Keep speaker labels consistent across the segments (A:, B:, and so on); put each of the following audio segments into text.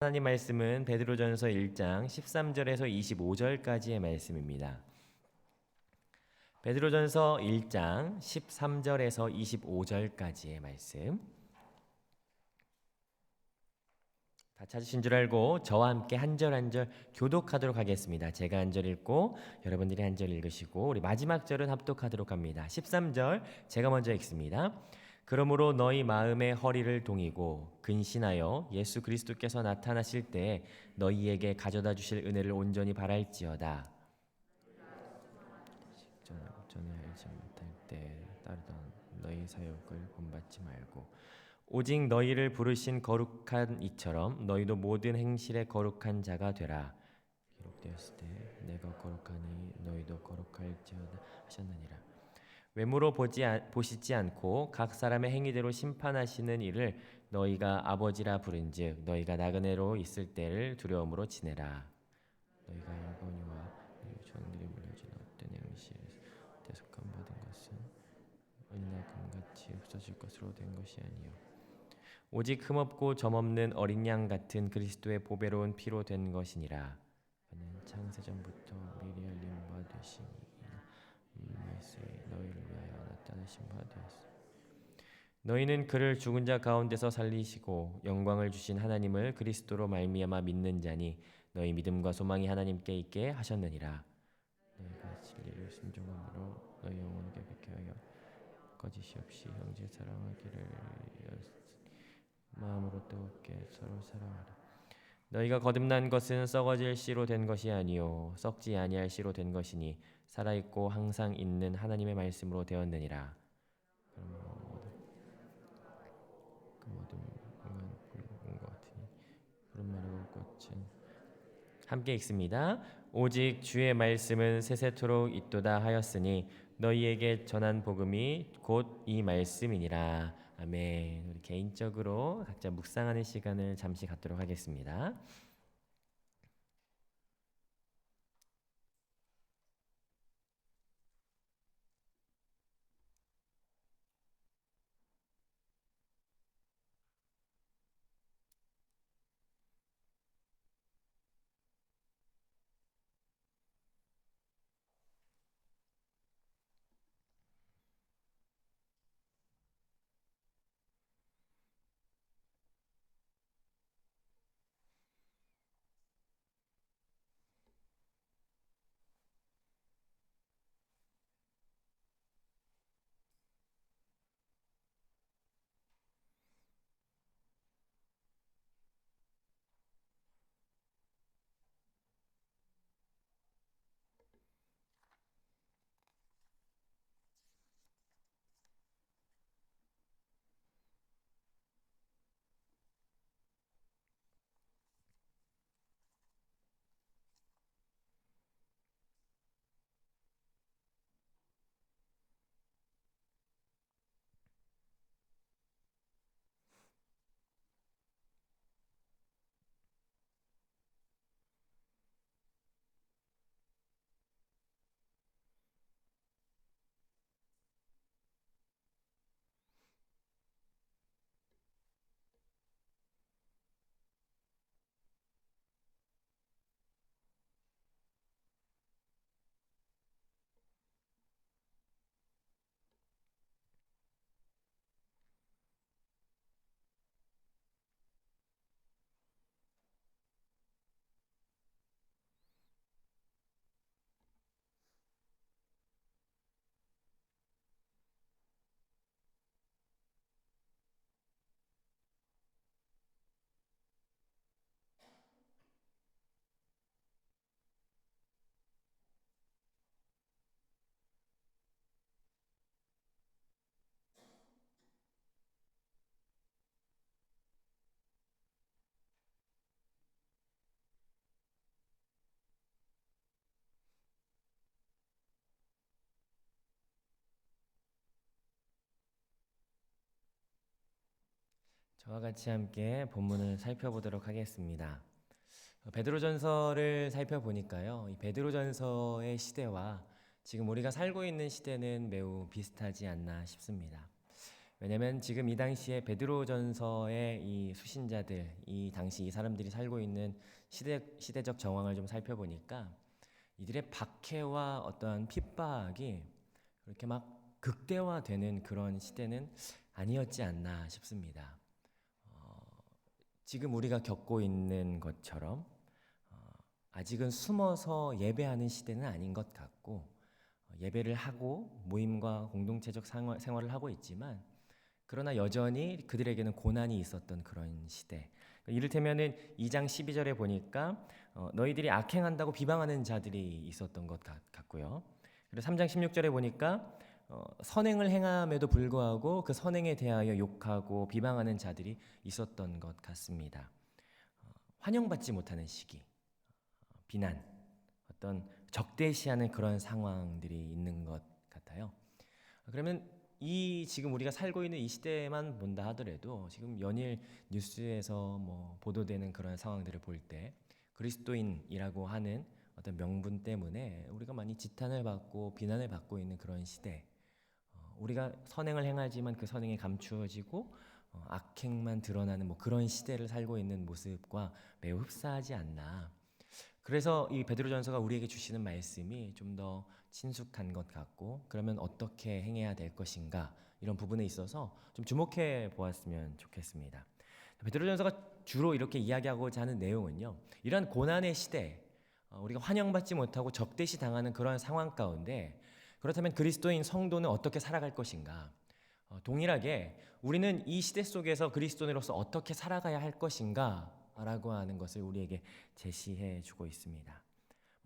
A: 하나님 말씀은 베드로전서 1장 13절에서 25절까지의 말씀입니다. 베드로전서 1장 13절에서 25절까지의 말씀. 다 찾으신 줄 알고 저와 함께 한 절 한 절 교독하도록 하겠습니다. 제가 한 절 읽고 여러분들이 한 절 읽으시고 우리 마지막 절은 합독하도록 합니다. 13절 제가 먼저 읽습니다. 그러므로 너희 마음의 허리를 동이고 근신하여 예수 그리스도께서 나타나실 때 너희에게 가져다 주실 은혜를 온전히 바랄지어다. 전에 알지 못할 때 따르던 너희 사역을 본받지 말고 오직 너희를 부르신 거룩한 이처럼 너희도 모든 행실에 거룩한 자가 되라. 기록되었을 때 내가 거룩하니 너희도 거룩할지어다 하셨느니라. 외모로 보시지 않고 각 사람의 행위대로 심판하시는 이를 너희가 아버지라 부른즉 너희가 나그네로 있을 때를 두려움으로 지내라. 너희가 일본이와 조상들이 물려준 헛된 행실에서 대속함 받은 것은 은이나 금같이 없어질 것으로 된 것이 아니요 오직 흠없고 점없는 어린 양 같은 그리스도의 보배로운 피로 된 것이니라. 그는 창세전부터 미리 알린 바 되시니 말씀이 너희를 위하여 나타나신 바 되었으니 너희는 그를 죽은 자 가운데서 살리시고 영광을 주신 하나님을 그리스도로 말미암아 믿는 자니 너희 믿음과 소망이 하나님께 있게 하셨느니라. 너희가 진리를 순종함으로 너희 영혼을 깨끗게 하여 거짓이 없이 형제 사랑하기를 마음으로 뜨겁게 서로 사랑하라. 너희가 거듭난 것은 썩어질 씨로 된 것이 아니요 썩지 아니할 씨로 된 것이니 살아있고 항상 있는 하나님의 말씀으로 되었느니라. 그 모든 공간 붉은 것 같으니 푸른 마르고 꽃은 함께 읽습니다. 오직 주의 말씀은 세세토록 있도다 하였으니 너희에게 전한 복음이 곧 이 말씀이니라. 아멘. 우리 개인적으로 각자 묵상하는 시간을 잠시 갖도록 하겠습니다. 저와 같이 함께 본문을 살펴보도록 하겠습니다. 베드로전서를 살펴보니까요. 이 베드로전서의 시대와 지금 우리가 살고 있는 시대는 매우 비슷하지 않나 싶습니다. 왜냐하면 지금 이 당시에 베드로전서의 이 수신자들, 이 당시 이 사람들이 살고 있는 시대적 정황을 좀 살펴보니까 이들의 박해와 어떠한 핍박이 그렇게 막 극대화되는 그런 시대는 아니었지 않나 싶습니다. 지금 우리가 겪고 있는 것처럼 아직은 숨어서 예배하는 시대는 아닌 것 같고, 예배를 하고 모임과 공동체적 생활을 하고 있지만 그러나 여전히 그들에게는 고난이 있었던 그런 시대. 이를테면은 2장 12절에 보니까 너희들이 악행한다고 비방하는 자들이 있었던 것 같고요. 그리고 3장 16절에 보니까 선행을 행함에도 불구하고 그 선행에 대하여 욕하고 비방하는 자들이 있었던 것 같습니다. 환영받지 못하는 시기, 비난, 어떤 적대시하는 그런 상황들이 있는 것 같아요. 그러면 이 지금 우리가 살고 있는 이 시대만 본다 하더라도 지금 연일 뉴스에서 뭐 보도되는 그런 상황들을 볼 때 그리스도인이라고 하는 어떤 명분 때문에 우리가 많이 지탄을 받고 비난을 받고 있는 그런 시대, 우리가 선행을 행하지만 그 선행이 감추어지고 악행만 드러나는 뭐 그런 시대를 살고 있는 모습과 매우 흡사하지 않나. 그래서 이 베드로전서가 우리에게 주시는 말씀이 좀 더 친숙한 것 같고, 그러면 어떻게 행해야 될 것인가, 이런 부분에 있어서 좀 주목해 보았으면 좋겠습니다. 베드로전서가 주로 이렇게 이야기하고자 하는 내용은요, 이러한 고난의 시대, 우리가 환영받지 못하고 적대시 당하는 그런 상황 가운데 그렇다면 그리스도인 성도는 어떻게 살아갈 것인가, 동일하게 우리는 이 시대 속에서 그리스도인으로서 어떻게 살아가야 할 것인가 라고 하는 것을 우리에게 제시해 주고 있습니다.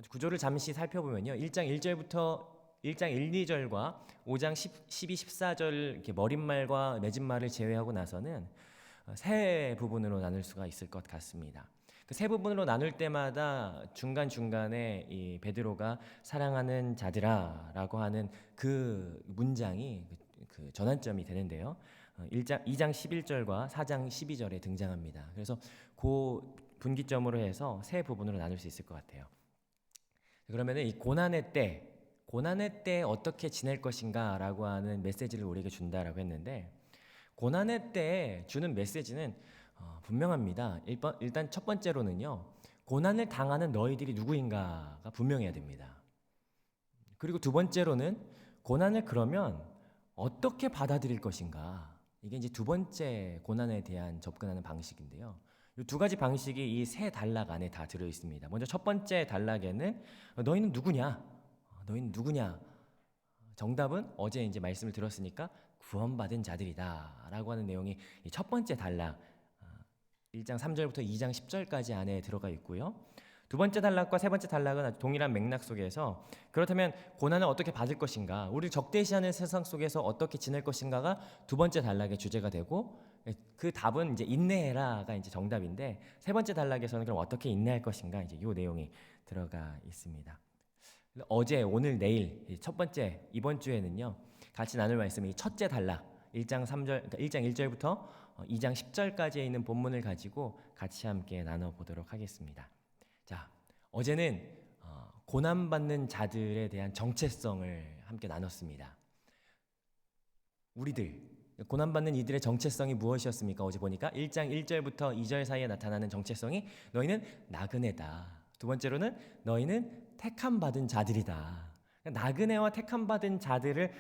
A: 구조를 잠시 살펴보면요, 1장 1절부터 1장 1, 2절과 5장 12, 14절 이렇게 머릿말과 맺은말을 제외하고 나서는 세 부분으로 나눌 수가 있을 것 같습니다. 그 세 부분으로 나눌 때마다 중간중간에 이 베드로가 사랑하는 자들아라고 하는 그 문장이 그 전환점이 되는데요. 2장 11절과 4장 12절에 등장합니다. 그래서 그 분기점으로 해서 세 부분으로 나눌 수 있을 것 같아요. 그러면 이 고난의 때 어떻게 지낼 것인가라고 하는 메시지를 우리에게 준다라고 했는데, 고난의 때에 주는 메시지는 분명합니다. 일단 첫 번째로는요, 고난을 당하는 너희들이 누구인가가 분명해야 됩니다. 그리고 두 번째로는 고난을 그러면 어떻게 받아들일 것인가, 이게 이제 두 번째 고난에 대한 접근하는 방식인데요. 이 두 가지 방식이 이 세 단락 안에 다 들어 있습니다. 먼저 첫 번째 단락에는 너희는 누구냐? 너희는 누구냐? 정답은 어제 이제 말씀을 들었으니까 구원받은 자들이다라고 하는 내용이 첫 번째 단락 1장 3절부터 2장 10절까지 안에 들어가 있고요. 두 번째 단락과 세 번째 단락은 아주 동일한 맥락 속에서 그렇다면 고난을 어떻게 받을 것인가, 우리를 적대시하는 세상 속에서 어떻게 지낼 것인가가 두 번째 단락의 주제가 되고, 그 답은 이제 인내해라가 이제 정답인데, 세 번째 단락에서는 그럼 어떻게 인내할 것인가, 이제 이 내용이 들어가 있습니다. 어제, 오늘, 내일 첫 번째 이번 주에는요, 같이 나눌 말씀이 첫째 단락 1장 3절, 그러니까 1장 1절부터 2장 10절까지에 있는 본문을 가지고 같이 함께 나눠 보도록 하겠습니다. 자, 어제는 고난받는 자들에 대한 정체성을 함께 나눴습니다. 우리들, 고난받는 이들의 정체성이 무엇이었습니까? 어제 보니까 1장 1절부터 2절 사이에 나타나는 정체성이 너희는 나그네다. 두 번째로는 너희는 택함받은 자들이다. 나그네와 택함받은 자들을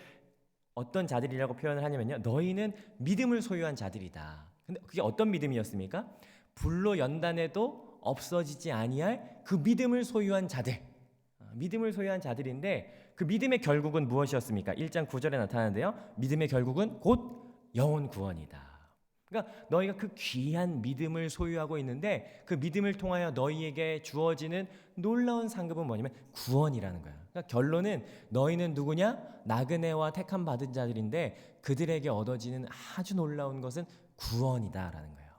A: 어떤 자들이라고 표현을 하냐면요, 너희는 믿음을 소유한 자들이다. 근데 그게 어떤 믿음이었습니까? 불로 연단해도 없어지지 아니할 그 믿음을 소유한 자들, 믿음을 소유한 자들인데, 그 믿음의 결국은 무엇이었습니까? 1장 9절에 나타나는데요, 믿음의 결국은 곧 영혼 구원이다. 그러니까 너희가 그 귀한 믿음을 소유하고 있는데 그 믿음을 통하여 너희에게 주어지는 놀라운 상급은 뭐냐면 구원이라는 거야. 그러니까 결론은 너희는 누구냐? 나그네와 택함 받은 자들인데 그들에게 얻어지는 아주 놀라운 것은 구원이다라는 거예요.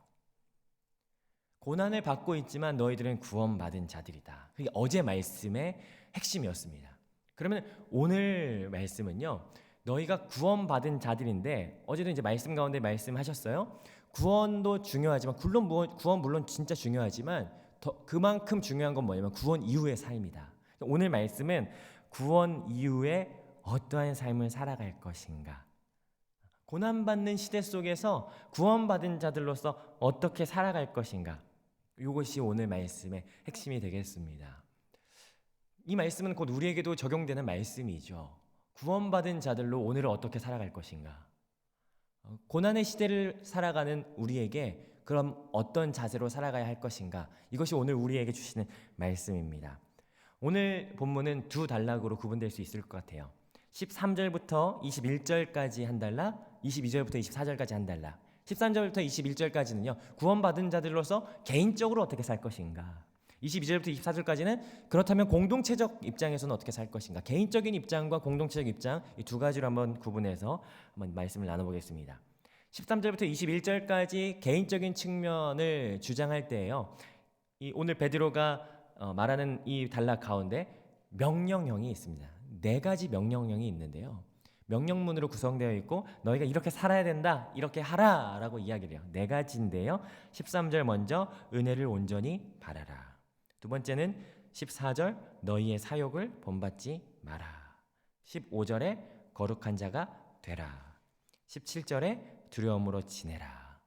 A: 고난을 받고 있지만 너희들은 구원받은 자들이다. 그게 어제 말씀의 핵심이었습니다. 그러면 오늘 말씀은요, 너희가 구원받은 자들인데, 어제도 이제 말씀 가운데 말씀하셨어요. 구원도 중요하지만, 구원 물론 진짜 중요하지만 그만큼 중요한 건 뭐냐면 구원 이후의 삶이다. 오늘 말씀은 구원 이후에 어떠한 삶을 살아갈 것인가, 고난받는 시대 속에서 구원받은 자들로서 어떻게 살아갈 것인가? 이것이 오늘 말씀의 핵심이 되겠습니다. 이 말씀은 곧 우리에게도 적용되는 말씀이죠. 구원받은 자들로 오늘을 어떻게 살아갈 것인가? 고난의 시대를 살아가는 우리에게 그럼 어떤 자세로 살아가야 할 것인가? 이것이 오늘 우리에게 주시는 말씀입니다. 오늘 본문은 두 단락으로 구분될 수 있을 것 같아요. 13절부터 21절까지 한 단락, 22절부터 24절까지 한 단락. 13절부터 21절까지는요. 구원받은 자들로서 개인적으로 어떻게 살 것인가. 22절부터 24절까지는 그렇다면 공동체적 입장에서는 어떻게 살 것인가. 개인적인 입장과 공동체적 입장, 이 두 가지로 한번 구분해서 한번 말씀을 나눠보겠습니다. 13절부터 21절까지 개인적인 측면을 주장할 때에요. 오늘 베드로가 말하는 이 단락 가운데 명령형이 있습니다. 4가지 명령형이 있는데요. 명령문으로 구성되어 있고 너희가 이렇게 살아야 된다, 이렇게 하라 라고 이야기를 해요. 4가지인데요. 13절 먼저 은혜를 온전히 바라라. 두 번째는 14절 너희의 사욕을 본받지 마라. 15절에 거룩한 자가 되라. 17절에 두려움으로 지내라.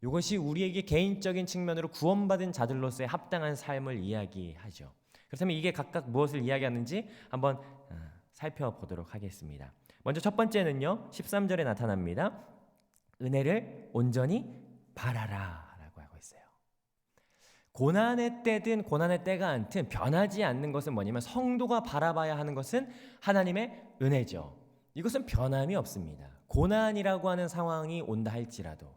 A: 이것이 우리에게 개인적인 측면으로 구원받은 자들로서의 합당한 삶을 이야기하죠. 그렇다면 이게 각각 무엇을 이야기하는지 한번 살펴보도록 하겠습니다. 먼저 첫 번째는요. 13절에 나타납니다. 은혜를 온전히 바라라 라고 하고 있어요. 고난의 때든 고난의 때가 않든 변하지 않는 것은 뭐냐면 성도가 바라봐야 하는 것은 하나님의 은혜죠. 이것은 변함이 없습니다. 고난이라고 하는 상황이 온다 할지라도.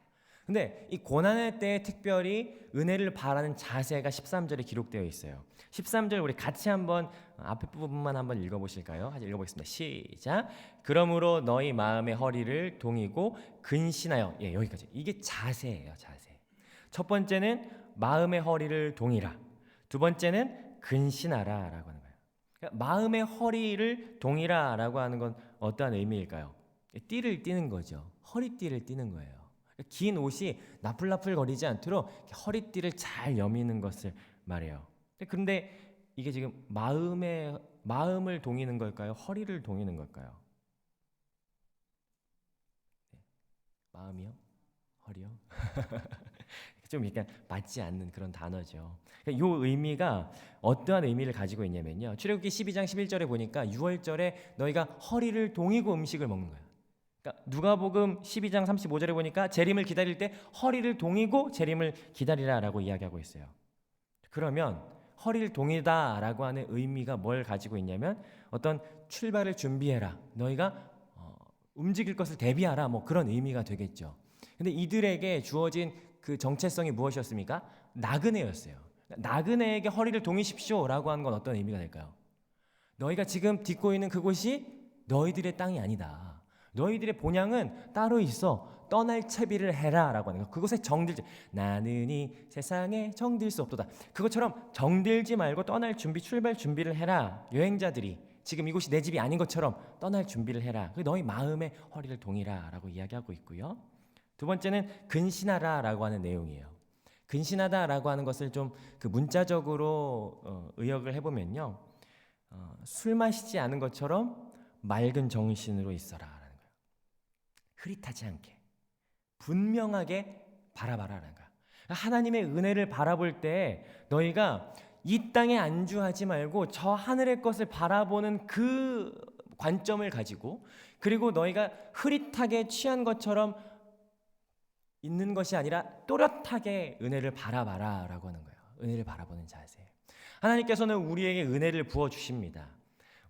A: 근데 이 고난의 때에 특별히 은혜를 바라는 자세가 13절에 기록되어 있어요. 13절 우리 같이 한번 앞에 부분만 한번 읽어보실까요? 읽어보겠습니다. 시작. 그러므로 너희 마음의 허리를 동이고 근신하여. 여기까지. 이게 자세예요. 자세. 첫 번째는 마음의 허리를 동이라. 두 번째는 근신하라 라고 하는 거예요. 그러니까 마음의 허리를 동이라 라고 하는 건 어떠한 의미일까요? 띠를 띠는 거죠. 허리띠를 띠는 거예요. 긴 옷이 나풀나풀거리지 않도록 허리띠를 잘 여미는 것을 말해요. 그런데 이게 지금 마음을 동이는 걸까요? 허리를 동이는 걸까요? 마음이요? 허리요? 좀 약간 맞지 않는 그런 단어죠. 이 의미가 어떠한 의미를 가지고 있냐면요. 출애굽기 12장 11절에 보니까 6월절에 너희가 허리를 동이고 음식을 먹는 거예요. 그러니까 누가복음 12장 35절에 보니까 재림을 기다릴 때 허리를 동이고 재림을 기다리라라고 이야기하고 있어요. 그러면 허리를 동이다라고 하는 의미가 뭘 가지고 있냐면 어떤 출발을 준비해라. 너희가 움직일 것을 대비하라. 뭐 그런 의미가 되겠죠. 근데 이들에게 주어진 그 정체성이 무엇이었습니까? 나그네였어요. 나그네에게 허리를 동이십시오라고 하는 건 어떤 의미가 될까요? 너희가 지금 딛고 있는 그곳이 너희들의 땅이 아니다. 너희들의 본향은 따로 있어. 떠날 채비를 해라 라고 하는 거. 그곳에 정들지. 나는 이 세상에 정들 수 없도다. 그것처럼 정들지 말고 떠날 준비, 출발 준비를 해라. 여행자들이 지금 이곳이 내 집이 아닌 것처럼 떠날 준비를 해라. 너희 마음의 허리를 동이라 라고 이야기하고 있고요. 두 번째는 근신하라 라고 하는 내용이에요. 근신하다 라고 하는 것을 좀 그 문자적으로 의역을 해보면요. 술 마시지 않은 것처럼 맑은 정신으로 있어라 라는 거예요. 흐릿하지 않게 분명하게 바라봐라라는 거야. 하나님의 은혜를 바라볼 때 너희가 이 땅에 안주하지 말고 저 하늘의 것을 바라보는 그 관점을 가지고, 그리고 너희가 흐릿하게 취한 것처럼 있는 것이 아니라 또렷하게 은혜를 바라봐라라고 하는 거예요. 은혜를 바라보는 자세. 하나님께서는 우리에게 은혜를 부어주십니다.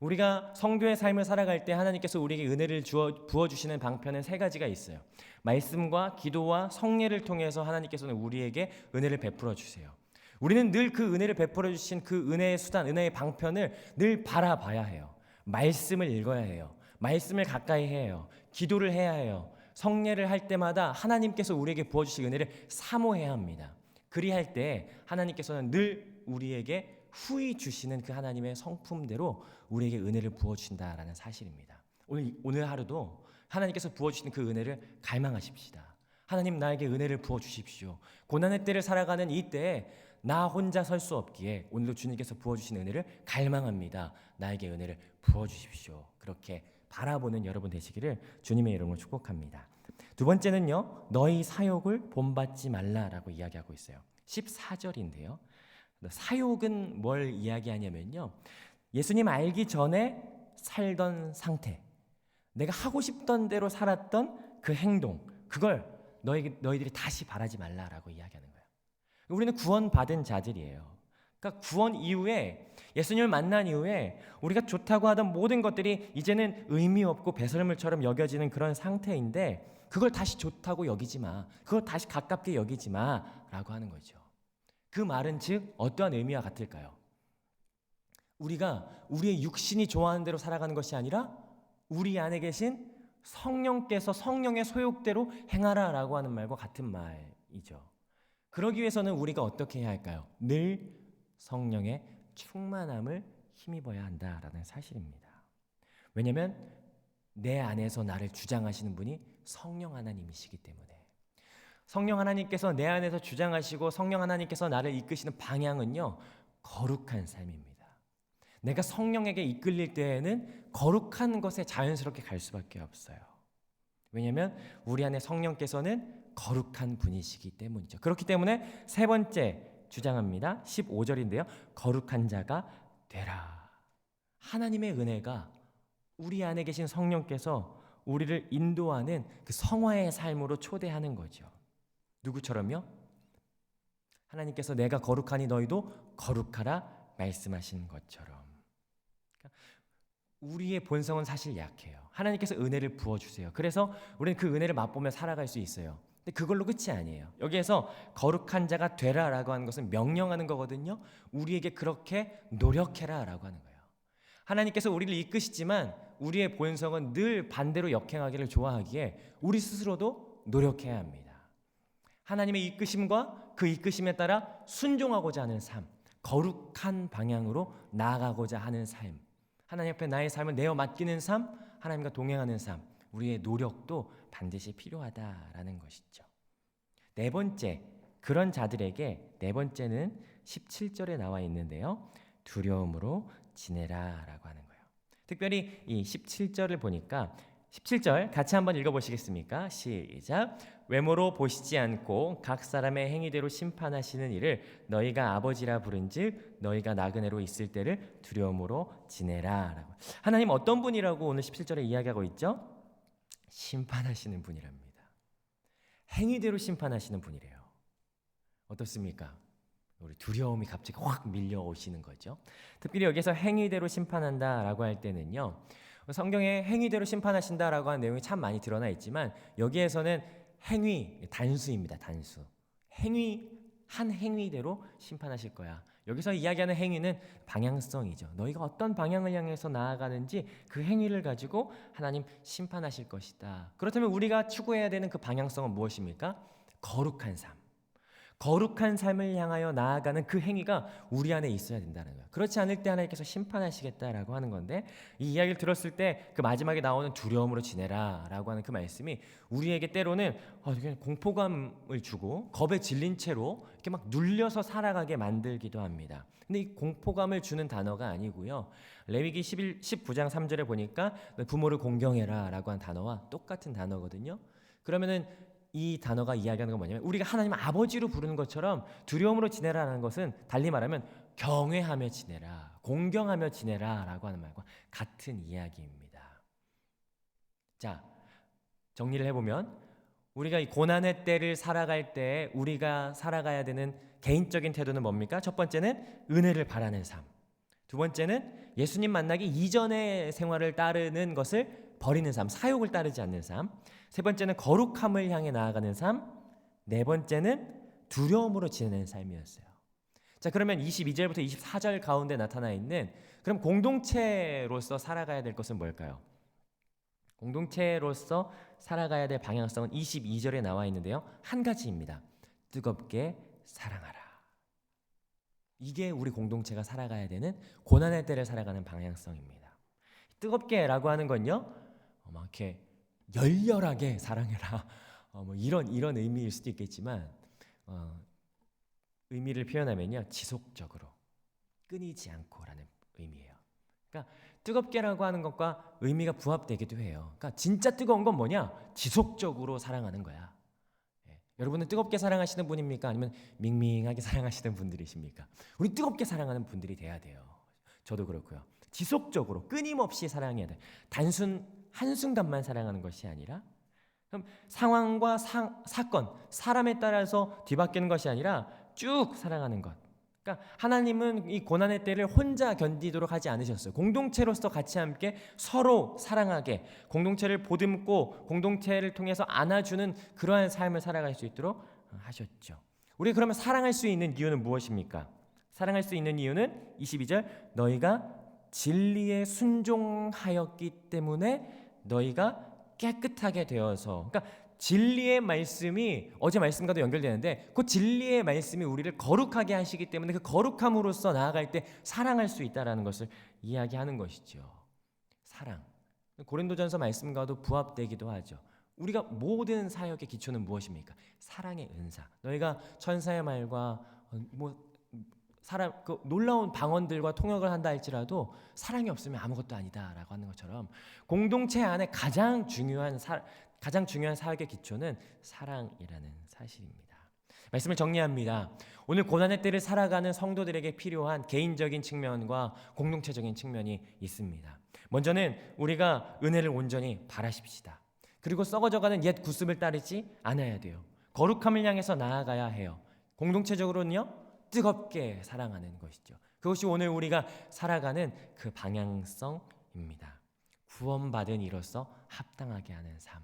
A: 우리가 성도의 삶을 살아갈 때 하나님께서 우리에게 은혜를 부어주시는 방편은 3가지가 있어요. 말씀과 기도와 성례를 통해서 하나님께서는 우리에게 은혜를 베풀어 주세요. 우리는 늘 그 은혜를 베풀어 주신 그 은혜의 수단, 은혜의 방편을 늘 바라봐야 해요. 말씀을 읽어야 해요. 말씀을 가까이 해야 해요. 기도를 해야 해요. 성례를 할 때마다 하나님께서 우리에게 부어주신 은혜를 사모해야 합니다. 그리할 때 하나님께서는 늘 우리에게 후히 주시는 그 하나님의 성품대로 우리에게 은혜를 부어주신다라는 사실입니다. 오늘 하루도 하나님께서 부어주시는 그 은혜를 갈망하십시다. 하나님, 나에게 은혜를 부어주십시오. 고난의 때를 살아가는 이 때에 나 혼자 설 수 없기에 오늘도 주님께서 부어주신 은혜를 갈망합니다. 나에게 은혜를 부어주십시오. 그렇게 바라보는 여러분 되시기를 주님의 이름으로 축복합니다. 두 번째는요, 너희 사욕을 본받지 말라라고 이야기하고 있어요. 14절인데요. 사욕은 뭘 이야기하냐면요, 예수님 알기 전에 살던 상태, 내가 하고 싶던 대로 살았던 그 행동, 그걸 너희들이 다시 바라지 말라라고 이야기하는 거예요. 우리는 구원받은 자들이에요. 그러니까 구원 이후에, 예수님을 만난 이후에 우리가 좋다고 하던 모든 것들이 이제는 의미 없고 배설물처럼 여겨지는 그런 상태인데, 그걸 다시 좋다고 여기지 마, 그걸 다시 가깝게 여기지 마라고 하는 거죠. 그 말은 즉 어떠한 의미와 같을까요? 우리가 우리의 육신이 좋아하는 대로 살아가는 것이 아니라 우리 안에 계신 성령께서 성령의 소욕대로 행하라라고 하는 말과 같은 말이죠. 그러기 위해서는 우리가 어떻게 해야 할까요? 늘 성령의 충만함을 힘입어야 한다라는 사실입니다. 왜냐하면 내 안에서 나를 주장하시는 분이 성령 하나님이시기 때문에, 성령 하나님께서 내 안에서 주장하시고 성령 하나님께서 나를 이끄시는 방향은요, 거룩한 삶입니다. 내가 성령에게 이끌릴 때에는 거룩한 것에 자연스럽게 갈 수밖에 없어요. 왜냐하면 우리 안에 성령께서는 거룩한 분이시기 때문이죠. 그렇기 때문에 세 번째 주장합니다. 15절인데요. 거룩한 자가 되라. 하나님의 은혜가, 우리 안에 계신 성령께서 우리를 인도하는 그 성화의 삶으로 초대하는 거죠. 누구처럼요? 하나님께서 내가 거룩하니 너희도 거룩하라 말씀하신 것처럼. 우리의 본성은 사실 약해요. 하나님께서 은혜를 부어주세요. 그래서 우리는 그 은혜를 맛보며 살아갈 수 있어요. 근데 그걸로 끝이 아니에요. 여기에서 거룩한 자가 되라라고 하는 것은 명령하는 거거든요. 우리에게 그렇게 노력해라라고 하는 거예요. 하나님께서 우리를 이끄시지만 우리의 본성은 늘 반대로 역행하기를 좋아하기에 우리 스스로도 노력해야 합니다. 하나님의 이끄심과 그 이끄심에 따라 순종하고자 하는 삶, 거룩한 방향으로 나아가고자 하는 삶, 하나님 앞에 나의 삶을 내어 맡기는 삶, 하나님과 동행하는 삶, 우리의 노력도 반드시 필요하다라는 것이죠. 네 번째, 그런 자들에게 네 번째는 17절에 나와 있는데요. 두려움으로 지내라라고 하는 거예요. 특별히 이 17절을 보니까 17절 같이 한번 읽어보시겠습니까? 시작. 외모로 보시지 않고 각 사람의 행위대로 심판하시는 이를 너희가 아버지라 부른즉 너희가 나그네로 있을 때를 두려움으로 지내라라고. 하나님 어떤 분이라고 오늘 17절에 이야기하고 있죠? 심판하시는 분이랍니다. 행위대로 심판하시는 분이래요. 어떻습니까? 우리 두려움이 갑자기 확 밀려오시는 거죠. 특별히 여기서 행위대로 심판한다라고 할 때는요, 성경에 행위대로 심판하신다라고 하는 내용이 참 많이 드러나 있지만 여기에서는 행위, 단수입니다. 단수. 한 행위대로 심판하실 거야. 여기서 이야기하는 행위는 방향성이죠. 너희가 어떤 방향을 향해서 나아가는지 그 행위를 가지고 하나님 심판하실 것이다. 그렇다면 우리가 추구해야 되는 그 방향성은 무엇입니까? 거룩한 삶. 거룩한 삶을 향하여 나아가는 그 행위가 우리 안에 있어야 된다는 거예요. 그렇지 않을 때 하나님께서 심판하시겠다라고 하는 건데, 이 이야기를 들었을 때 그 마지막에 나오는 두려움으로 지내라라고 하는 그 말씀이 우리에게 때로는 그냥 공포감을 주고 겁에 질린 채로 이렇게 막 눌려서 살아가게 만들기도 합니다. 근데 이 공포감을 주는 단어가 아니고요. 레위기 19장 3절에 보니까 부모를 공경해라라고 한 단어와 똑같은 단어거든요. 그러면은 이 단어가 이야기하는 건 뭐냐면 우리가 하나님 아버지로 부르는 것처럼 두려움으로 지내라는 것은 달리 말하면 경외하며 지내라, 공경하며 지내라라고 하는 말과 같은 이야기입니다. 자, 정리를 해보면 우리가 이 고난의 때를 살아갈 때 우리가 살아가야 되는 개인적인 태도는 뭡니까? 첫 번째는 은혜를 바라는 삶, 두 번째는 예수님 만나기 이전의 생활을 따르는 것을 버리는 삶, 사욕을 따르지 않는 삶, 세 번째는 거룩함을 향해 나아가는 삶, 네 번째는 두려움으로 지내는 삶이었어요. 자, 그러면 22절부터 24절 가운데 나타나 있는 그럼 공동체로서 살아가야 될 것은 뭘까요? 공동체로서 살아가야 될 방향성은 22절에 나와 있는데요. 한 가지입니다. 뜨겁게 사랑하라. 이게 우리 공동체가 살아가야 되는 고난의 때를 살아가는 방향성입니다. 뜨겁게라고 하는 건요, 막 이렇게 열렬하게 사랑해라, 뭐 이런 의미일 수도 있겠지만 의미를 표현하면요, 지속적으로 끊이지 않고라는 의미예요. 그러니까 뜨겁게라고 하는 것과 의미가 부합되기도 해요. 그러니까 진짜 뜨거운 건 뭐냐? 지속적으로 사랑하는 거야. 여러분은 뜨겁게 사랑하시는 분입니까? 아니면 밍밍하게 사랑하시는 분들이십니까? 우리 뜨겁게 사랑하는 분들이 돼야 돼요. 저도 그렇고요. 지속적으로 끊임없이 사랑해야 돼. 단순 한순간만 사랑하는 것이 아니라 그럼 상황과 사건, 사람에 따라서 뒤바뀌는 것이 아니라 쭉 사랑하는 것. 그러니까 하나님은 이 고난의 때를 혼자 견디도록 하지 않으셨어요. 공동체로서 같이 함께 서로 사랑하게, 공동체를 보듬고 공동체를 통해서 안아주는 그러한 삶을 살아갈 수 있도록 하셨죠. 우리 그러면 사랑할 수 있는 이유는 무엇입니까? 사랑할 수 있는 이유는 22절 너희가 진리에 순종하였기 때문에 너희가 깨끗하게 되어서, 그러니까 진리의 말씀이 어제 말씀과도 연결되는데 그 진리의 말씀이 우리를 거룩하게 하시기 때문에 그 거룩함으로써 나아갈 때 사랑할 수 있다라는 것을 이야기하는 것이죠. 사랑. 고린도전서 말씀과도 부합되기도 하죠. 우리가 모든 사역의 기초는 무엇입니까? 사랑의 은사. 너희가 천사의 말과 사람 그 놀라운 방언들과 통역을 한다 할지라도 사랑이 없으면 아무것도 아니다라고 하는 것처럼 공동체 안에 가장 중요한 사역의 기초는 사랑이라는 사실입니다. 말씀을 정리합니다. 오늘 고난의 때를 살아가는 성도들에게 필요한 개인적인 측면과 공동체적인 측면이 있습니다. 먼저는 우리가 은혜를 온전히 바라십시다. 그리고 썩어져가는 옛 구습을 따르지 않아야 돼요. 거룩함을 향해서 나아가야 해요. 공동체적으로는요, 뜨겁게 사랑하는 것이죠. 그것이 오늘 우리가 살아가는 그 방향성입니다. 구원받은 이로서 합당하게 하는 삶.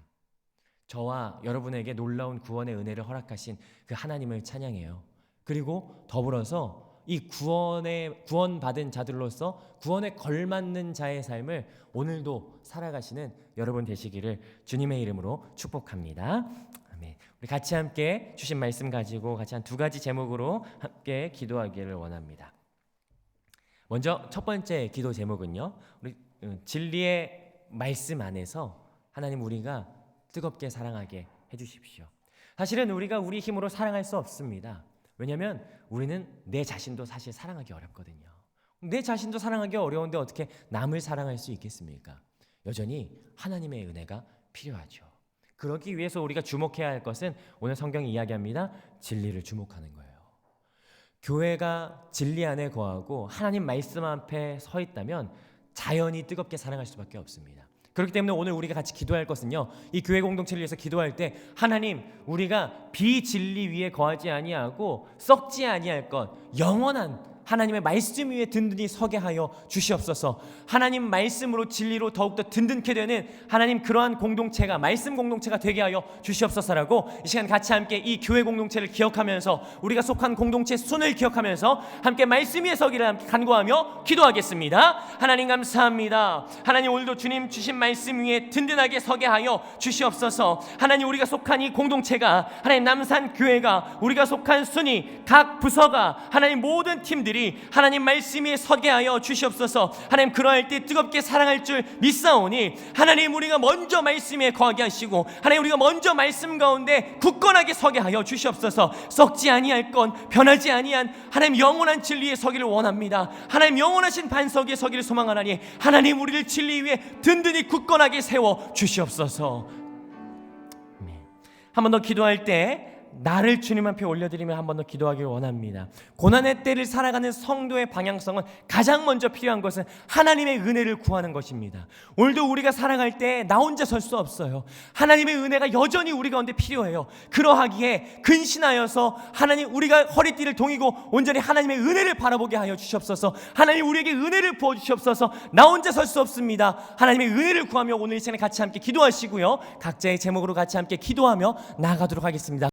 A: 저와 여러분에게 놀라운 구원의 은혜를 허락하신 그 하나님을 찬양해요. 그리고 더불어서 이 구원받은 자들로서 구원에 걸맞는 자의 삶을 오늘도 살아가시는 여러분 되시기를 주님의 이름으로 축복합니다. 아멘. 우리 같이 함께 주신 말씀 가지고 같이 한 두 가지 제목으로 함께 기도하기를 원합니다. 먼저 첫 번째 기도 제목은요, 우리 진리의 말씀 안에서 하나님 우리가 뜨겁게 사랑하게 해주십시오. 사실은 우리가 우리 힘으로 사랑할 수 없습니다. 왜냐하면 우리는 내 자신도 사실 사랑하기 어렵거든요. 내 자신도 사랑하기 어려운데 어떻게 남을 사랑할 수 있겠습니까? 여전히 하나님의 은혜가 필요하죠. 그러기 위해서 우리가 주목해야 할 것은 오늘 성경이 이야기합니다. 진리를 주목하는 거예요. 교회가 진리 안에 거하고 하나님 말씀 앞에 서 있다면 자연히 뜨겁게 사랑할 수밖에 없습니다. 그렇기 때문에 오늘 우리가 같이 기도할 것은요, 이 교회 공동체를 위해서 기도할 때 하나님 우리가 비진리 위에 거하지 아니하고 썩지 아니할 것 영원한 하나님의 말씀 위에 든든히 서게 하여 주시옵소서. 하나님 말씀으로 진리로 더욱더 든든케 되는 하나님 그러한 공동체가 말씀 공동체가 되게 하여 주시옵소서라고 이 시간 같이 함께 이 교회 공동체를 기억하면서 우리가 속한 공동체 순을 기억하면서 함께 말씀 위에 서기를 함께 간구하며 기도하겠습니다. 하나님 감사합니다. 하나님 오늘도 주님 주신 말씀 위에 든든하게 서게 하여 주시옵소서. 하나님 우리가 속한 이 공동체가 하나님 남산 교회가 우리가 속한 순이 각 부서가 하나님 모든 팀들이 하나님 말씀 위에 서게 하여 주시옵소서. 하나님 그러할 때 뜨겁게 사랑할 줄 믿사오니 하나님 우리가 먼저 말씀 위에 거하게 하시고 하나님 우리가 먼저 말씀 가운데 굳건하게 서게 하여 주시옵소서. 썩지 아니할 건 변하지 아니한 하나님 영원한 진리에 서기를 원합니다. 하나님 영원하신 반석에 서기를 소망하나니 하나님 우리를 진리 위에 든든히 굳건하게 세워 주시옵소서. 한 번 더 기도할 때 나를 주님 앞에 올려드리며 한 번 더 기도하기를 원합니다. 고난의 때를 살아가는 성도의 방향성은 가장 먼저 필요한 것은 하나님의 은혜를 구하는 것입니다. 오늘도 우리가 살아갈 때 나 혼자 설 수 없어요. 하나님의 은혜가 여전히 우리 가운데 필요해요. 그러하기에 근신하여서 하나님 우리가 허리띠를 동이고 온전히 하나님의 은혜를 바라보게 하여 주시옵소서. 하나님 우리에게 은혜를 부어주시옵소서. 나 혼자 설 수 없습니다. 하나님의 은혜를 구하며 오늘 이 시간에 같이 함께 기도하시고요, 각자의 제목으로 같이 함께 기도하며 나아가도록 하겠습니다.